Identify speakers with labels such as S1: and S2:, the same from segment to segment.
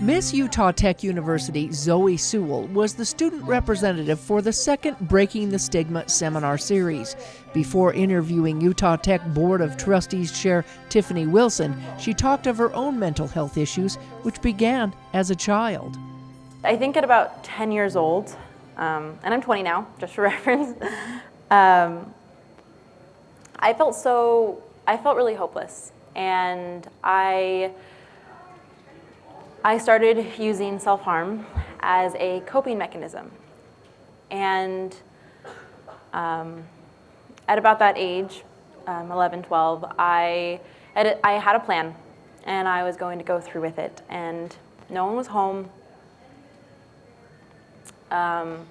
S1: Miss Utah Tech University Zoe Sewell was the student representative for the second Breaking the Stigma seminar series. Before interviewing Utah Tech Board of Trustees Chair Tiffany Wilson, she talked of her own mental health issues, which began as a child.
S2: I think at about 10 years old, and I'm 20 now, just for reference, I felt really hopeless, and I started using self-harm as a coping mechanism. And at about that age, 11, 12, I had a plan, and I was going to go through with it, and no one was home. And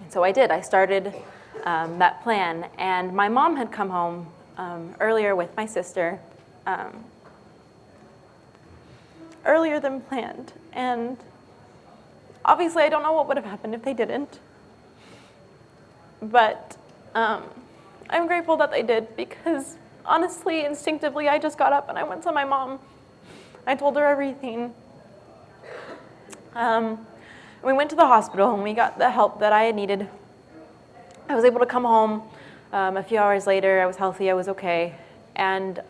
S2: so I did. I started that plan, and my mom had come home earlier with my sister, earlier than planned, and obviously I don't know what would have happened if they didn't, but I'm grateful that they did, because honestly, instinctively, I just got up and I went to my mom. I told her everything. We went to the hospital and we got the help that I had needed. I was able to come home a few hours later. I was healthy, I was okay, and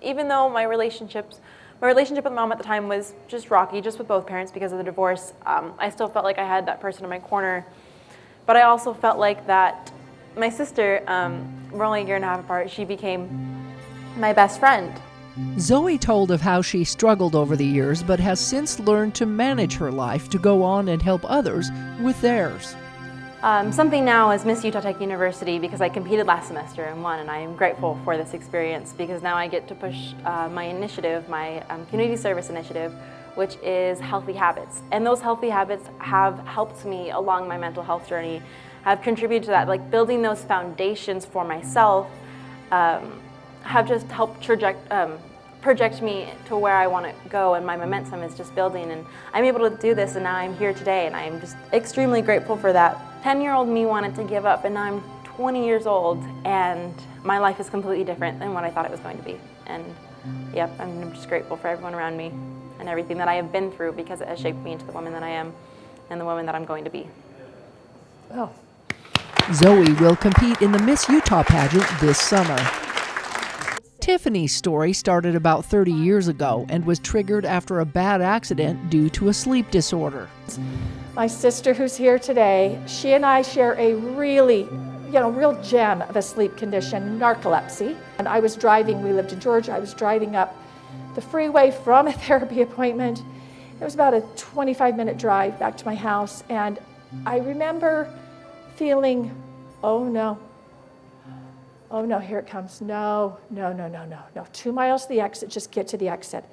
S2: even though my relationship with mom at the time was just rocky, just with both parents because of the divorce, I still felt like I had that person in my corner. But I also felt like that my sister, we're only a year and a half apart, she became my best friend.
S1: Zoe told of how she struggled over the years, but has since learned to manage her life to go on and help others with theirs.
S2: Something now is Miss Utah Tech University, because I competed last semester and won, and I am grateful for this experience because now I get to push my initiative, my community service initiative, which is healthy habits. And those healthy habits have helped me along my mental health journey, have contributed to that, like building those foundations for myself, have just helped project me to where I want to go, and my momentum is just building, and I'm able to do this, and now I'm here today, and I'm just extremely grateful for that. 10-year-old me wanted to give up, and now I'm 20 years old, and my life is completely different than what I thought it was going to be. And yep, I'm just grateful for everyone around me and everything that I have been through, because it has shaped me into the woman that I am and the woman that I'm going to be.
S1: Oh. Zoe will compete in the Miss Utah pageant this summer. Tiffany's story started about 30 years ago and was triggered after a bad accident due to a sleep disorder.
S3: My sister, who's here today, she and I share a real gem of a sleep condition, narcolepsy. And I was driving, we lived in Georgia, I was driving up the freeway from a therapy appointment. It was about a 25-minute drive back to my house, and I remember feeling, oh no, here it comes. No. 2 miles to the exit, just get to the exit.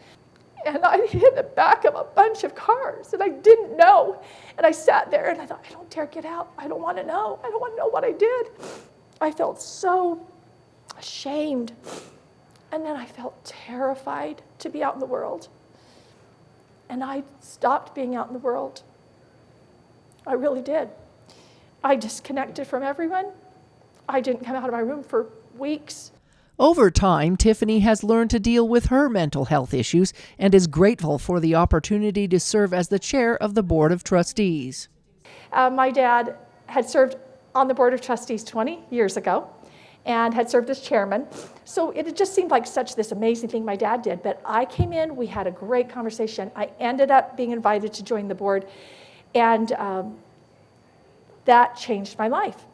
S3: And I hit the back of a bunch of cars, and I didn't know. And I sat there and I thought, I don't dare get out. I don't want to know. I don't want to know what I did. I felt so ashamed. And then I felt terrified to be out in the world. And I stopped being out in the world. I really did. I disconnected from everyone. I didn't come out of my room for weeks.
S1: Over time, Tiffany has learned to deal with her mental health issues and is grateful for the opportunity to serve as the chair of the Board of Trustees.
S3: My dad had served on the Board of Trustees 20 years ago and had served as chairman. So it just seemed like such this amazing thing my dad did. But I came in, we had a great conversation. I ended up being invited to join the board, and that changed my life.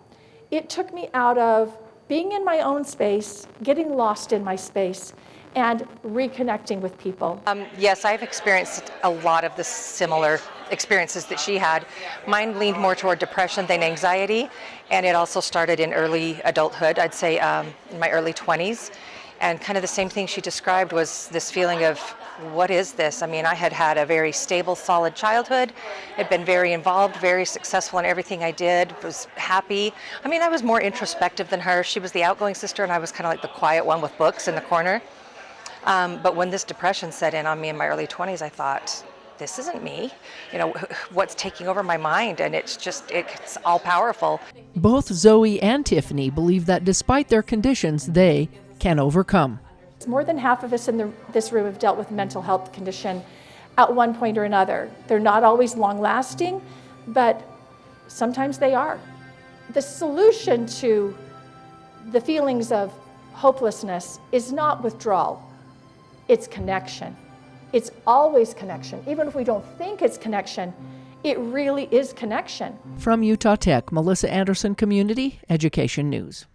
S3: It took me out of being in my own space, getting lost in my space, and reconnecting with people.
S4: Yes, I've experienced a lot of the similar experiences that she had. Mine leaned more toward depression than anxiety, and it also started in early adulthood, I'd say in my early 20s. And kind of the same thing she described was this feeling of, what is this? I mean, I had had a very stable, solid childhood, had been very involved, very successful in everything I did, was happy. I mean, I was more introspective than her. She was the outgoing sister, and I was kind of like the quiet one with books in the corner. But when this depression set in on me in my early 20s, I thought, this isn't me. You know, what's taking over my mind? And it's all powerful.
S1: Both Zoe and Tiffany believe that despite their conditions, they can overcome.
S3: More than half of us in this room have dealt with a mental health condition at one point or another. They're not always long-lasting, but sometimes they are. The solution to the feelings of hopelessness is not withdrawal, it's connection. It's always connection. Even if we don't think it's connection, it really is connection.
S1: From Utah Tech, Melissa Anderson, Community Education News.